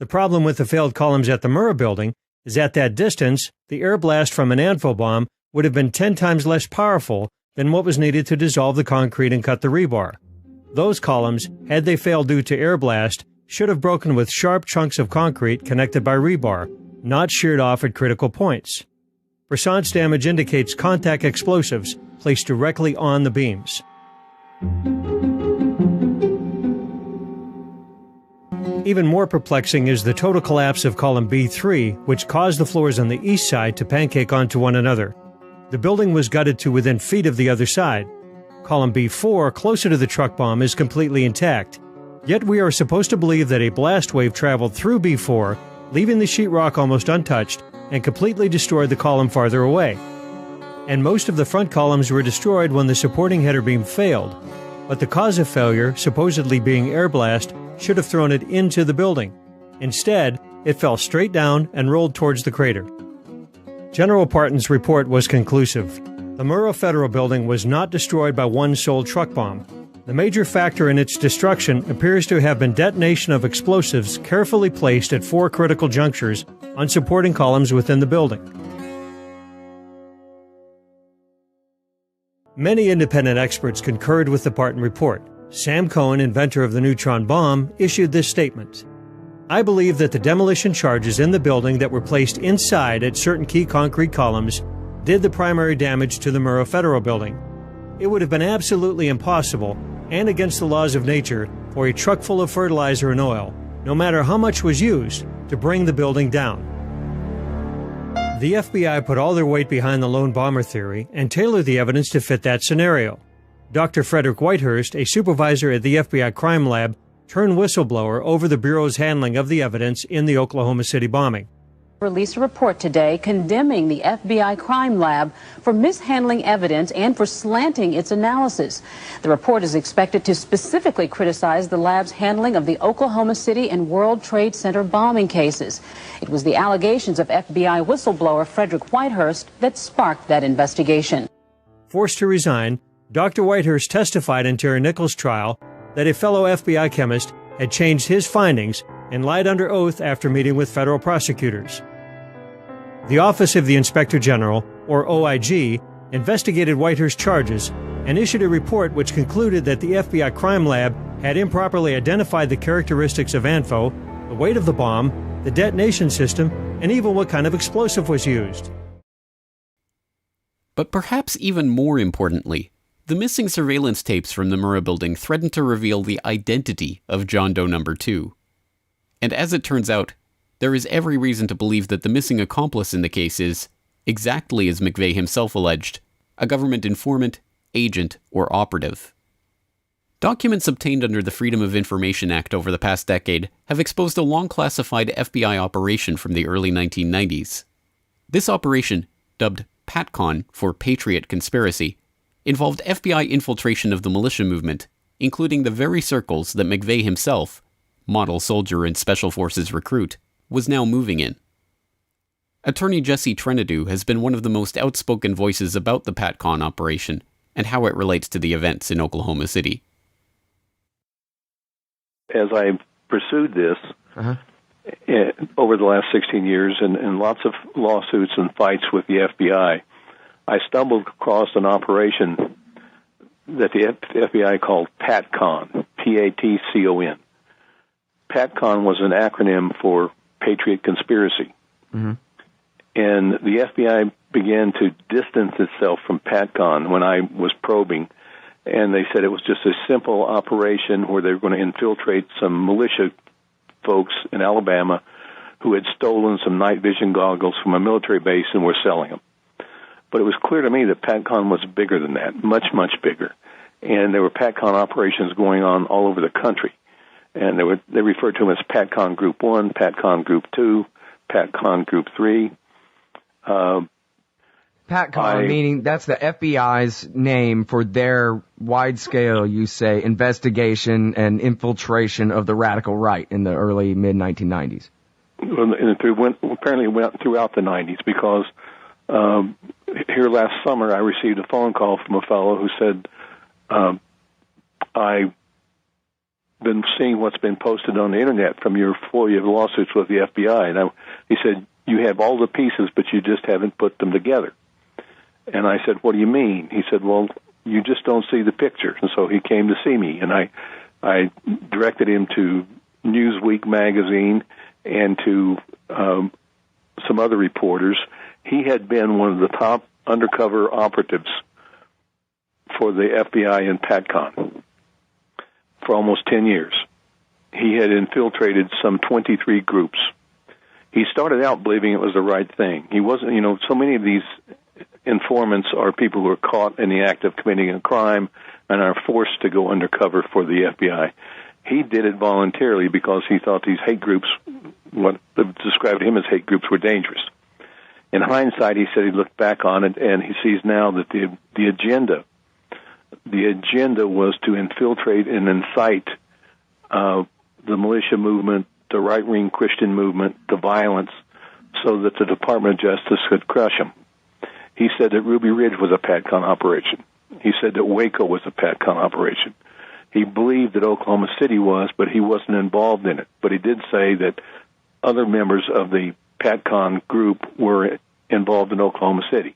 Speaker 28: The problem with the failed columns at the Murrah building is at that distance, the air blast from an anvil bomb would have been 10 times less powerful than what was needed to dissolve the concrete and cut the rebar. Those columns, had they failed due to air blast, should have broken with sharp chunks of concrete connected by rebar, not sheared off at critical points. Broussance damage indicates contact explosives placed directly on the beams. Even more perplexing is the total collapse of column B3, which caused the floors on the east side to pancake onto one another. The building was gutted to within feet of the other side. Column B4, closer to the truck bomb, is completely intact. Yet we are supposed to believe that a blast wave traveled through B4, leaving the sheetrock almost untouched, and completely destroyed the column farther away. And most of the front columns were destroyed when the supporting header beam failed. But the cause of failure, supposedly being air blast, should have thrown it into the building. Instead, it fell straight down and rolled towards the crater. General Parton's report was conclusive. The Murrah Federal Building was not destroyed by one sole truck bomb. The major factor in its destruction appears to have been detonation of explosives carefully placed at 4 critical junctures on supporting columns within the building. Many independent experts concurred with the Parton report. Sam Cohen, inventor of the neutron bomb, issued this statement. I believe that the demolition charges in the building that were placed inside at certain key concrete columns did the primary damage to the Murrah Federal Building. It would have been absolutely impossible and against the laws of nature for a truck full of fertilizer and oil, no matter how much was used, to bring the building down. The FBI put all their weight behind the lone bomber theory and tailored the evidence to fit that scenario. Dr. Frederick Whitehurst, a supervisor at the FBI crime lab, turned whistleblower over the Bureau's handling of the evidence in the Oklahoma City bombing.
Speaker 1: Released a report today condemning the FBI crime lab for mishandling evidence and for slanting its analysis. The report is expected to specifically criticize the lab's handling of the Oklahoma City and World Trade Center bombing cases. It was the allegations of FBI whistleblower Frederick Whitehurst that sparked that investigation.
Speaker 28: Forced to resign, Dr. Whitehurst testified in Terry Nichols' trial that a fellow FBI chemist had changed his findings and lied under oath after meeting with federal prosecutors. The Office of the Inspector General, or OIG, investigated Whitehurst's charges and issued a report which concluded that the FBI crime lab had improperly identified the characteristics of ANFO, the weight of the bomb, the detonation system, and even what kind of explosive was used.
Speaker 10: But perhaps even more importantly, the missing surveillance tapes from the Murrah building threatened to reveal the identity of John Doe No. 2. And as it turns out, there is every reason to believe that the missing accomplice in the case is, exactly as McVeigh himself alleged, a government informant, agent, or operative. Documents obtained under the Freedom of Information Act over the past decade have exposed a long-classified FBI operation from the early 1990s. This operation, dubbed PATCON for Patriot Conspiracy, involved FBI infiltration of the militia movement, including the very circles that McVeigh himself, model soldier and Special Forces recruit, was now moving in. Attorney Jesse Trenadu has been one of the most outspoken voices about the PATCON operation and how it relates to the events in Oklahoma City.
Speaker 2: As I pursued this over the last 16 years and lots of lawsuits and fights with the FBI, I stumbled across an operation that the FBI called PATCON, P-A-T-C-O-N. PATCON was an acronym for Patriot Conspiracy. Mm-hmm. And the FBI began to distance itself from PATCON when I was probing, and they said it was just a simple operation where they were going to infiltrate some militia folks in Alabama who had stolen some night vision goggles from a military base and were selling them. But it was clear to me that PATCON was bigger than that, much, much bigger. And there were PATCON operations going on all over the country. And they referred to them as PATCON Group 1, PATCON Group 2, PATCON Group 3.
Speaker 3: PATCON, meaning that's the FBI's name for their wide-scale, you say, investigation and infiltration of the radical right in the early, mid-1990s.
Speaker 2: And apparently it went throughout the 90s because here last summer I received a phone call from a fellow who said, I've been seeing what's been posted on the internet from your FOIA lawsuits with the FBI. And he said, you have all the pieces, but you just haven't put them together. And I said, what do you mean? He said, well, you just don't see the picture. And so he came to see me, and I directed him to Newsweek magazine and to some other reporters. He had been one of the top undercover operatives for the FBI in PATCON for almost 10 years. He had infiltrated some 23 groups. He started out believing it was the right thing. He wasn't, so many of these informants are people who are caught in the act of committing a crime and are forced to go undercover for the FBI. He did it voluntarily because he thought these hate groups, what described him as hate groups, were dangerous. In hindsight, he said he looked back on it and he sees now that the agenda was to infiltrate and incite the militia movement, the right-wing Christian movement, the violence, so that the Department of Justice could crush them. He said that Ruby Ridge was a PATCON operation. He said that Waco was a PATCON operation. He believed that Oklahoma City was, but he wasn't involved in it. But he did say that other members of the PATCON group were involved in Oklahoma City.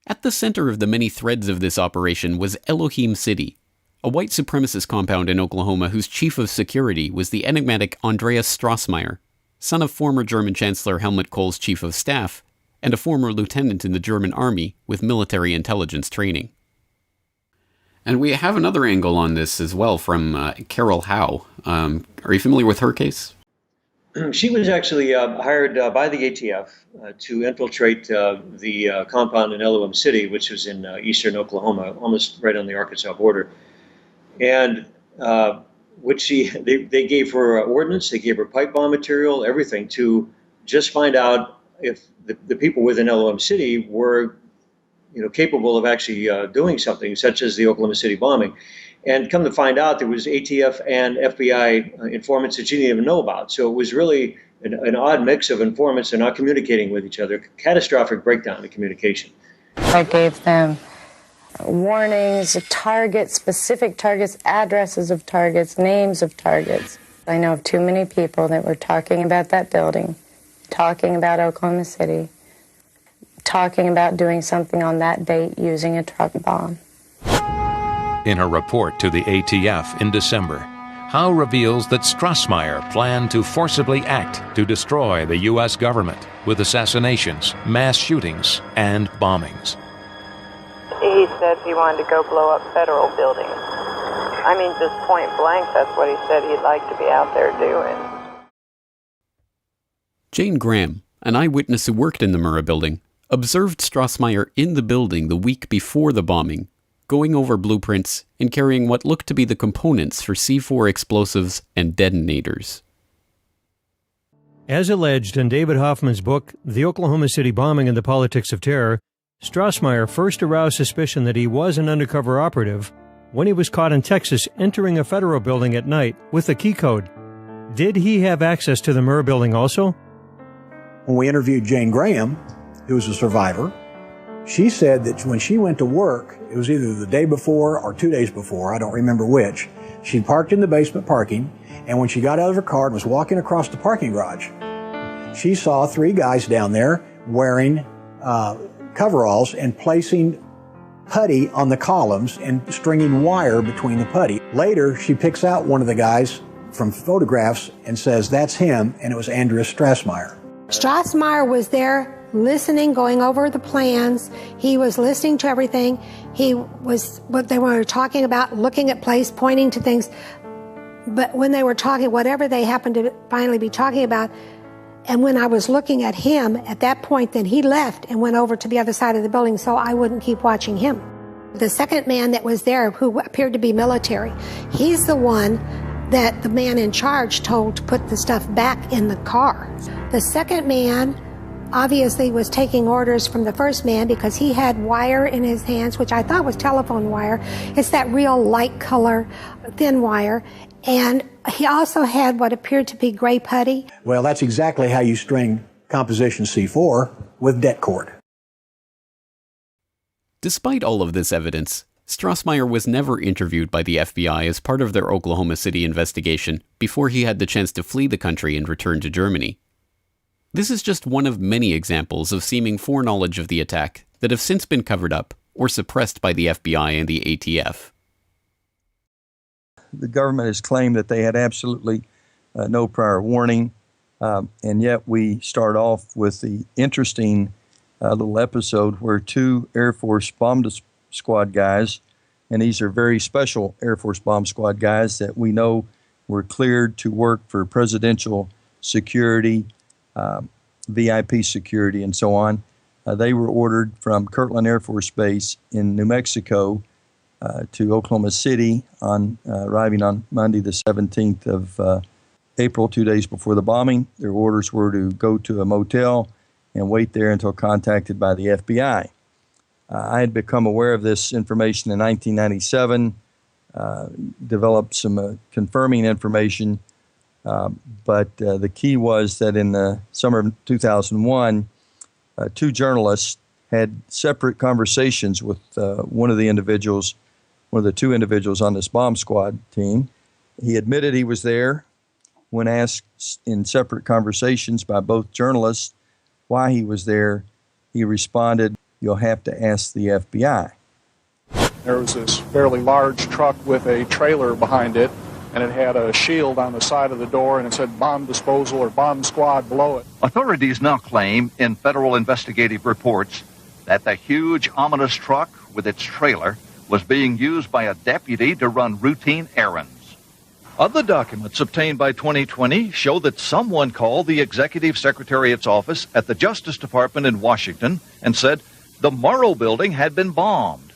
Speaker 10: At the center of the many threads of this operation was Elohim City, a white supremacist compound in Oklahoma whose chief of security was the enigmatic Andreas Strassmeyer, son of former German Chancellor Helmut Kohl's chief of staff and a former lieutenant in the German army with military intelligence training. And we have another angle on this as well from Carol Howe. Are you familiar with her case?
Speaker 4: She was actually hired by the ATF to infiltrate the compound in LOM City, which was in eastern Oklahoma, almost right on the Arkansas border. And they gave her ordnance, they gave her pipe bomb material, everything to just find out if the people within LOM City were, capable of actually doing something, such as the Oklahoma City bombing. And come to find out, there was ATF and FBI informants that she didn't even know about. So it was really an odd mix of informants. They're not communicating with each other. Catastrophic breakdown in communication.
Speaker 6: I gave them warnings, targets, specific targets, addresses of targets, names of targets. I know of too many people that were talking about that building, talking about Oklahoma City, talking about doing something on that date using a truck bomb.
Speaker 8: In her report to the ATF in December, Howe reveals that Strassmeyer planned to forcibly act to destroy the U.S. government with assassinations, mass shootings, and bombings.
Speaker 6: He said he wanted to go blow up federal buildings. I mean, just point blank, that's what he said he'd like to be out there doing.
Speaker 10: Jane Graham, an eyewitness who worked in the Murrah building, observed Strassmeyer in the building the week before the bombing, going over blueprints and carrying what looked to be the components for C4 explosives and detonators.
Speaker 28: As alleged in David Hoffman's book, The Oklahoma City Bombing and the Politics of Terror, Strassmeyer first aroused suspicion that he was an undercover operative when he was caught in Texas entering a federal building at night with a key code. Did he have access to the Murrah building also?
Speaker 11: When we interviewed Jane Graham, who was a survivor, she said that when she went to work, it was either the day before or 2 days before, I don't remember which, she parked in the basement parking, and when she got out of her car and was walking across the parking garage, she saw 3 guys down there wearing coveralls and placing putty on the columns and stringing wire between the putty. Later, she picks out one of the guys from photographs and says, that's him, and it was Andreas Strassmeyer.
Speaker 13: Strassmeyer was there listening, going over the plans. He was listening to everything. He was what they were talking about, looking at place, pointing to things. But when they were talking, whatever they happened to finally be talking about, and when I was looking at him at that point, then he left and went over to the other side of the building so I wouldn't keep watching him. The second man that was there, who appeared to be military, he's the one that the man in charge told to put the stuff back in the car. The second man obviously was taking orders from the first man because he had wire in his hands, which I thought was telephone wire. It's that real light color, thin wire. And he also had what appeared to be gray putty.
Speaker 11: Well, that's exactly how you string composition C4 with det cord.
Speaker 10: Despite all of this evidence, Strassmeyer was never interviewed by the FBI as part of their Oklahoma City investigation before he had the chance to flee the country and return to Germany. This is just one of many examples of seeming foreknowledge of the attack that have since been covered up or suppressed by the FBI and the ATF.
Speaker 21: The government has claimed that they had absolutely no prior warning, and yet we start off with the interesting little episode where 2 Air Force bomb squad guys, and these are very special Air Force bomb squad guys that we know were cleared to work for presidential security, VIP security, and so on. They were ordered from Kirtland Air Force Base in New Mexico to Oklahoma City, arriving on Monday the 17th of April, 2 days before the bombing. Their orders were to go to a motel and wait there until contacted by the FBI. I had become aware of this information in 1997, developed some confirming information, but the key was that in the summer of 2001, 2 journalists had separate conversations with one of the 2 individuals on this bomb squad team. He admitted he was there. When asked in separate conversations by both journalists why he was there, he responded, "You'll have to ask the FBI."
Speaker 7: There was this fairly large truck with a trailer behind it, and it had a shield on the side of the door, and it said bomb disposal or bomb squad below it.
Speaker 14: Authorities now claim in federal investigative reports that the huge, ominous truck with its trailer was being used by a deputy to run routine errands. Other documents obtained by 2020 show that someone called the Executive Secretariat's office at the Justice Department in Washington and said the Morrow building had been bombed.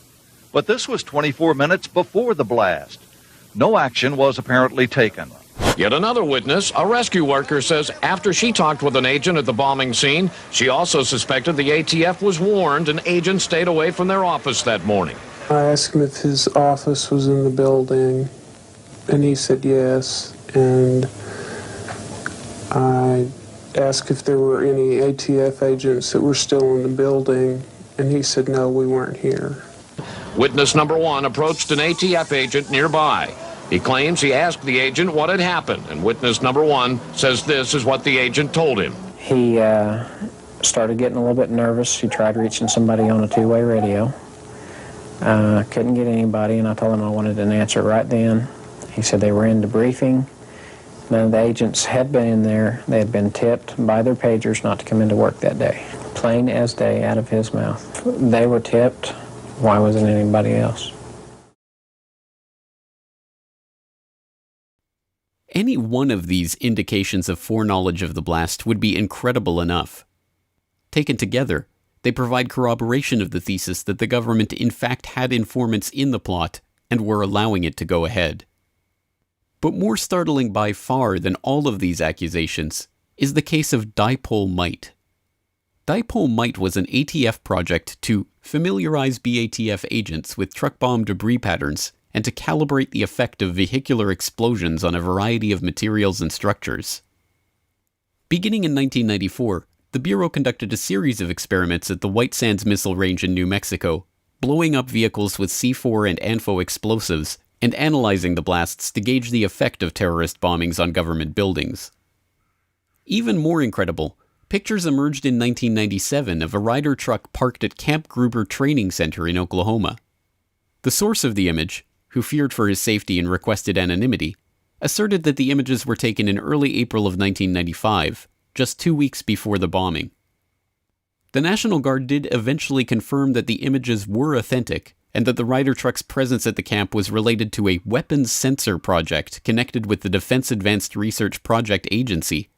Speaker 14: But this was 24 minutes before the blast. No action was apparently taken.
Speaker 25: Yet another witness, a rescue worker, says after she talked with an agent at the bombing scene, she also suspected the ATF was warned and agents stayed away from their office that morning.
Speaker 15: I asked him if his office was in the building, and he said yes. And I asked if there were any ATF agents that were still in the building, and he said no, we weren't here.
Speaker 25: Witness number one approached an ATF agent nearby. He claims he asked the agent what had happened, and witness number one says this is what the agent told him.
Speaker 16: He started getting a little bit nervous. He tried reaching somebody on a two-way radio. Couldn't get anybody, and I told him I wanted an answer right then. He said they were in debriefing. None of the agents had been in there. They had been tipped by their pagers not to come into work that day. Plain as day out of his mouth. They were tipped. Why wasn't anybody else?
Speaker 10: Any one of these indications of foreknowledge of the blast would be incredible enough. Taken together, they provide corroboration of the thesis that the government in fact had informants in the plot and were allowing it to go ahead. But more startling by far than all of these accusations is the case of Dipole Mite. Dipole Mite was an ATF project to familiarize BATF agents with truck bomb debris patterns and to calibrate the effect of vehicular explosions on a variety of materials and structures. Beginning in 1994, the Bureau conducted a series of experiments at the White Sands Missile Range in New Mexico, blowing up vehicles with C4 and ANFO explosives and analyzing the blasts to gauge the effect of terrorist bombings on government buildings. Even more incredible, pictures emerged in 1997 of a Ryder truck parked at Camp Gruber Training Center in Oklahoma. The source of the image, who feared for his safety and requested anonymity, asserted that the images were taken in early April of 1995, just 2 weeks before the bombing. The National Guard did eventually confirm that the images were authentic, and that the Ryder truck's presence at the camp was related to a weapons sensor project connected with the Defense Advanced Research Project Agency,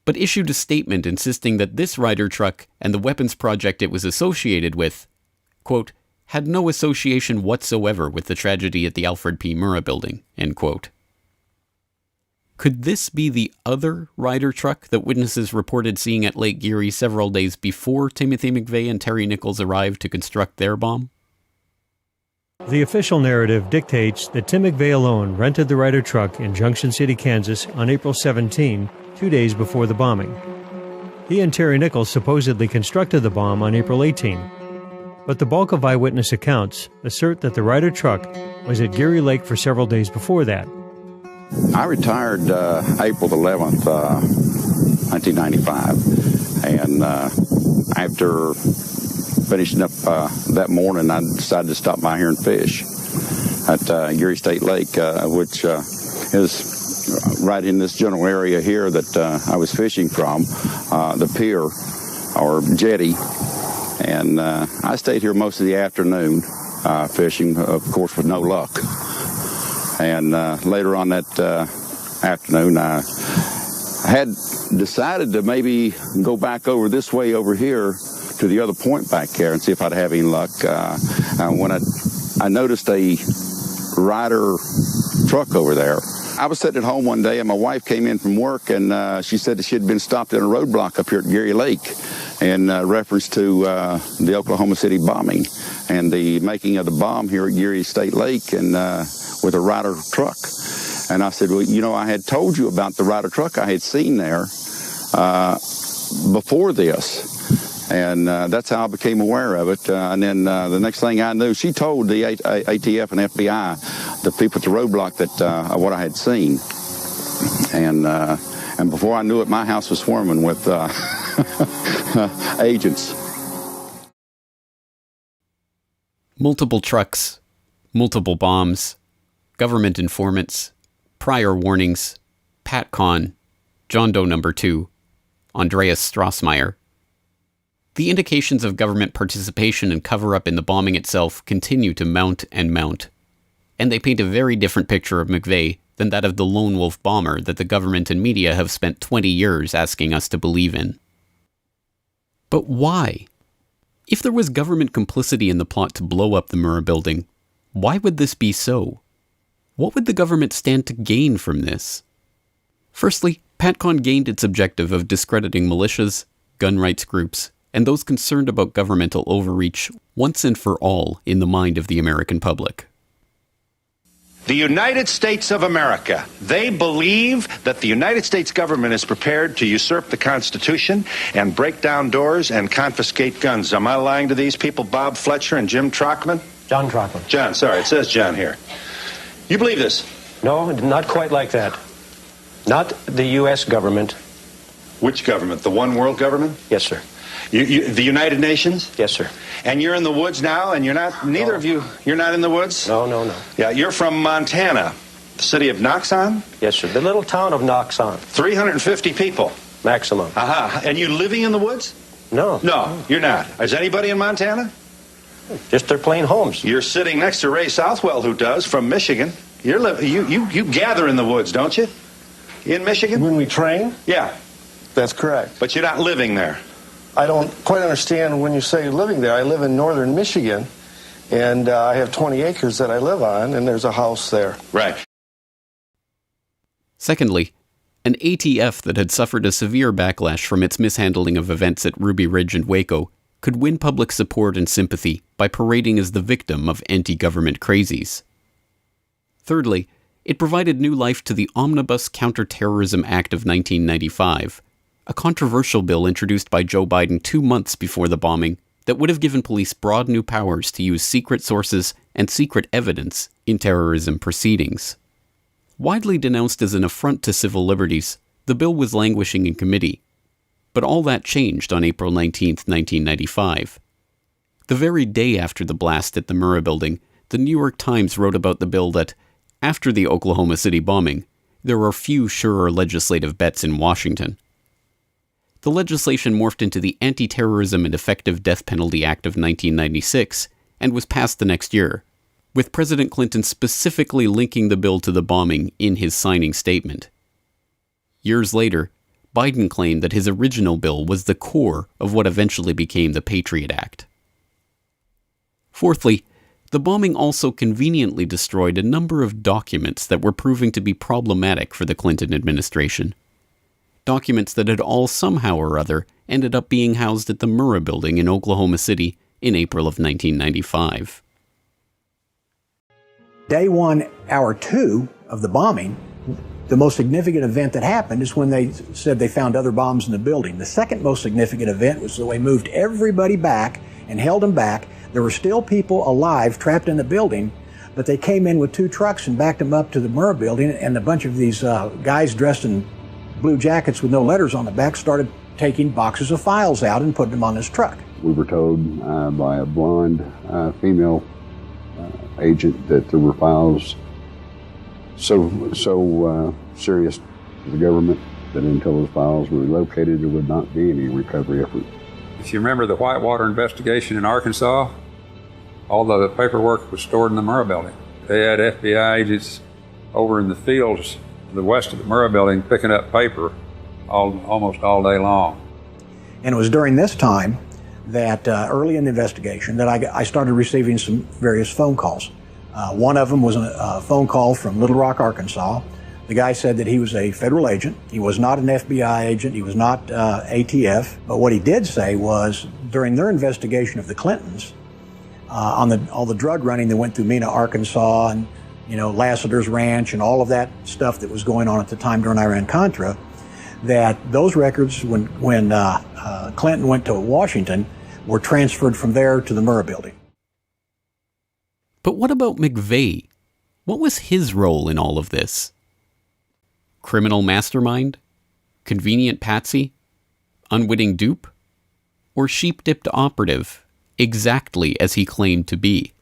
Speaker 10: but issued a statement insisting that this Ryder truck and the weapons project it was associated with, quote, had no association whatsoever with the tragedy at the Alfred P. Murrah building, end quote. Could this be the other Ryder truck that witnesses reported seeing at Lake Geary several days before Timothy McVeigh and Terry Nichols arrived to construct their bomb?
Speaker 28: The official narrative dictates that Tim McVeigh alone rented the Ryder truck in Junction City, Kansas on April 17, 2 days before the bombing. He and Terry Nichols supposedly constructed the bomb on April 18. But the bulk of eyewitness accounts assert that the Ryder truck was at Geary Lake for several days before that.
Speaker 20: I retired April 11th, 1995, and after finishing up that morning, I decided to stop by here and fish at Geary State Lake, which is right in this general area here that I was fishing from, the pier or jetty. And I stayed here most of the afternoon fishing, of course, with no luck. And later on that afternoon, I had decided to maybe go back over this way over here to the other point back there and see if I'd have any luck. When I noticed a Ryder truck over there. I was sitting at home one day and my wife came in from work and she said that she had been stopped in a roadblock up here at Geary Lake in reference to the Oklahoma City bombing and the making of the bomb here at Geary State Lake and with a Ryder truck. And I said, well, you know, I had told you about the Ryder truck I had seen there before this. And that's how I became aware of it. And then the next thing I knew, she told the ATF and FBI, the people at the roadblock, that what I had seen. And before I knew it, my house was swarming with agents.
Speaker 10: Multiple trucks, multiple bombs, government informants, prior warnings, Pat Kahn, John Doe No. 2, Andreas Strassmeyer. The indications of government participation and cover-up in the bombing itself continue to mount and mount, and they paint a very different picture of McVeigh than that of the lone wolf bomber that the government and media have spent 20 years asking us to believe in. But why? If there was government complicity in the plot to blow up the Murrah building, why would this be so? What would the government stand to gain from this? Firstly, PatCon gained its objective of discrediting militias, gun rights groups, and those concerned about governmental overreach once and for all in the mind of the American public.
Speaker 5: The United States of America, they believe that the United States government is prepared to usurp the Constitution and break down doors and confiscate guns. Am I lying to these people, Bob Fletcher and Jim Trockman?
Speaker 12: John Trockman.
Speaker 5: John, sorry, it says John here. You believe this?
Speaker 12: No, not quite like that. Not the U.S. government.
Speaker 5: Which government? The one world government?
Speaker 12: Yes, sir.
Speaker 5: The United Nations?
Speaker 12: Yes, sir.
Speaker 5: And you're in the woods now, and you're not, neither of you, you're not in the woods?
Speaker 12: No, no, no.
Speaker 5: Yeah, you're from Montana, the city of Noxon?
Speaker 12: Yes, sir. The little town of Noxon.
Speaker 5: 350 people.
Speaker 12: Maximum.
Speaker 5: Aha. And you living in the woods?
Speaker 12: No.
Speaker 5: No, you're not. Is anybody in Montana?
Speaker 12: Just their plain homes.
Speaker 5: You're sitting next to Ray Southwell, who does, from Michigan. You gather in the woods, don't you? In Michigan?
Speaker 22: When we train?
Speaker 5: Yeah.
Speaker 22: That's correct.
Speaker 5: But you're not living there.
Speaker 22: I don't quite understand when you say living there. I live in northern Michigan, and I have 20 acres that I live on, and there's a house there.
Speaker 5: Right.
Speaker 10: Secondly, an ATF that had suffered a severe backlash from its mishandling of events at Ruby Ridge and Waco could win public support and sympathy by parading as the victim of anti-government crazies. Thirdly, it provided new life to the Omnibus Counterterrorism Act of 1995, a controversial bill introduced by Joe Biden 2 months before the bombing that would have given police broad new powers to use secret sources and secret evidence in terrorism proceedings. Widely denounced as an affront to civil liberties, the bill was languishing in committee. But all that changed on April 19, 1995. The very day after the blast at the Murrah building, the New York Times wrote about the bill that, after the Oklahoma City bombing, there were few surer legislative bets in Washington. The legislation morphed into the Anti-Terrorism and Effective Death Penalty Act of 1996 and was passed the next year, with President Clinton specifically linking the bill to the bombing in his signing statement. Years later, Biden claimed that his original bill was the core of what eventually became the Patriot Act. Fourthly, the bombing also conveniently destroyed a number of documents that were proving to be problematic for the Clinton administration. Documents that had all somehow or other ended up being housed at the Murrah building in Oklahoma City in April of 1995.
Speaker 11: Day 1, hour 2 of the bombing, the most significant event that happened is when they said they found other bombs in the building. The second most significant event was when they moved everybody back and held them back. There were still people alive trapped in the building, but they came in with 2 trucks and backed them up to the Murrah building, and a bunch of these guys dressed in blue jackets with no letters on the back started taking boxes of files out and putting them on this truck.
Speaker 17: We were told by a blonde female agent that there were files so serious to the government that until those files were located, there would not be any recovery effort.
Speaker 18: If you remember the Whitewater investigation in Arkansas, all the paperwork was stored in the Murrah building. They had FBI agents over in the fields to the west of the Murrah building picking up paper almost all day long.
Speaker 11: And it was during this time that early in the investigation that I started receiving some various phone calls. One of them was a phone call from Little Rock, Arkansas. The guy said that he was a federal agent. He was not an FBI agent. He was not ATF. But what he did say was during their investigation of the Clintons, on all the drug running that went through Mena, Arkansas, and Lassiter's Ranch and all of that stuff that was going on at the time during Iran-Contra, that those records, when Clinton went to Washington, were transferred from there to the Murrah building.
Speaker 10: But what about McVeigh? What was his role in all of this? Criminal mastermind? Convenient patsy? Unwitting dupe? Or sheep-dipped operative, exactly as he claimed to be?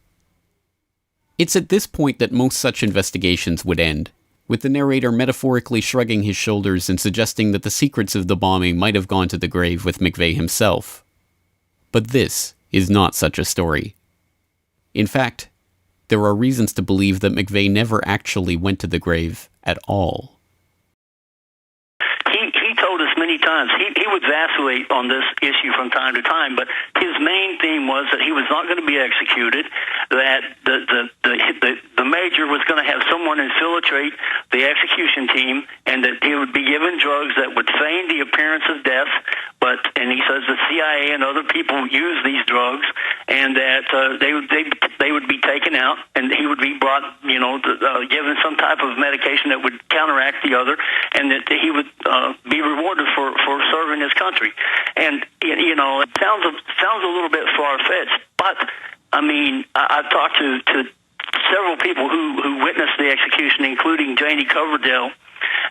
Speaker 10: It's at this point that most such investigations would end, with the narrator metaphorically shrugging his shoulders and suggesting that the secrets of the bombing might have gone to the grave with McVeigh himself. But this is not such a story. In fact, there are reasons to believe that McVeigh never actually went to the grave at all.
Speaker 1: He told us many times he would vacillate on this issue from time to time, but his main theme was that he was not going to be executed, that the major was going to have someone infiltrate the execution team, and that he would be given drugs that would feign the appearance of death, and he says the CIA and other people use these drugs, and that they would be taken out, and he would be brought, given some type of medication that would counteract the other, and that he would be rewarded for serving his country. And it sounds a little bit far-fetched, but I mean, I've talked to several people who witnessed the execution, including Janie Coverdale,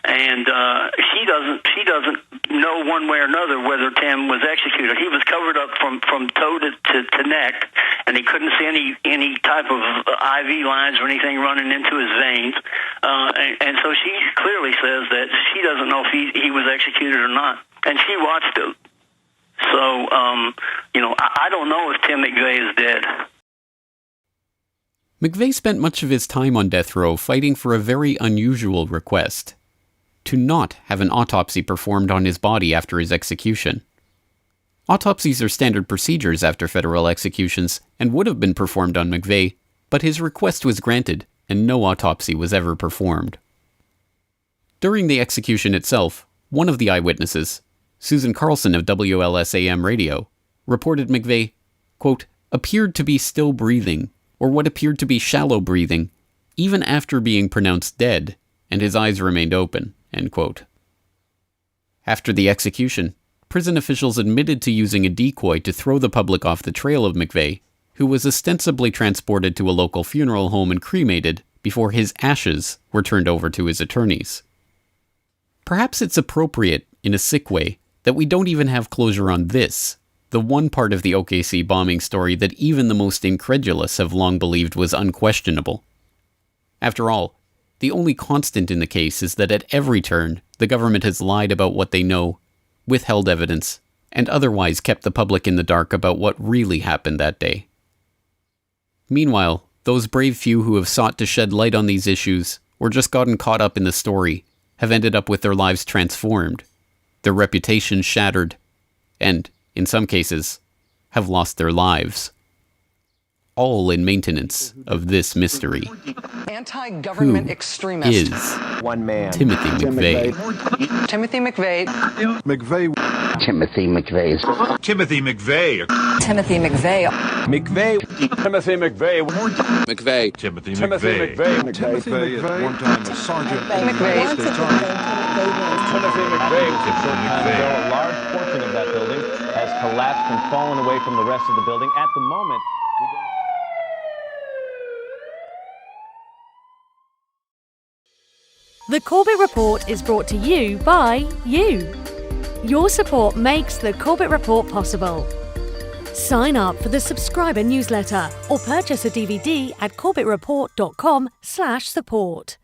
Speaker 1: and she doesn't know one way or another whether Tim was executed. He was covered up from toe to neck, and he couldn't see any type of IV lines or anything running into his veins. And so she clearly says that she doesn't know if he was executed or not, and she watched it. So, I don't know if Tim McVeigh is dead.
Speaker 10: McVeigh spent much of his time on death row fighting for a very unusual request: to not have an autopsy performed on his body after his execution. Autopsies are standard procedures after federal executions and would have been performed on McVeigh, but his request was granted and no autopsy was ever performed. During the execution itself, one of the eyewitnesses, Susan Carlson of WLS-AM radio, reported McVeigh, quote, appeared to be still breathing, or what appeared to be shallow breathing, even after being pronounced dead, and his eyes remained open, end quote. After the execution, prison officials admitted to using a decoy to throw the public off the trail of McVeigh, who was ostensibly transported to a local funeral home and cremated before his ashes were turned over to his attorneys. Perhaps it's appropriate, in a sick way, that we don't even have closure on this, the one part of the OKC bombing story that even the most incredulous have long believed was unquestionable. After all, the only constant in the case is that at every turn, the government has lied about what they know, withheld evidence, and otherwise kept the public in the dark about what really happened that day. Meanwhile, those brave few who have sought to shed light on these issues, or just gotten caught up in the story, have ended up with their lives transformed, their reputations shattered, and, in some cases, have lost their lives. All in maintenance of this mystery.
Speaker 3: Anti-government extremist.
Speaker 10: Is
Speaker 3: one man.
Speaker 10: Timothy McVeigh.
Speaker 3: Timothy McVeigh.
Speaker 9: McVeigh. Timothy McVeigh.
Speaker 19: Timothy McVeigh.
Speaker 3: Timothy McVeigh.
Speaker 19: McVeigh. Timothy McVeigh.
Speaker 9: McVeigh.
Speaker 19: Timothy McVeigh.
Speaker 9: Timothy McVeigh.
Speaker 19: One time a sergeant.
Speaker 3: McVeigh.
Speaker 19: Timothy McVeigh.
Speaker 23: A large portion of that building has collapsed and fallen away from the rest of the building. At the moment,
Speaker 24: The Corbett Report is brought to you by you. Your support makes The Corbett Report possible. Sign up for the subscriber newsletter or purchase a DVD at corbettreport.com/support.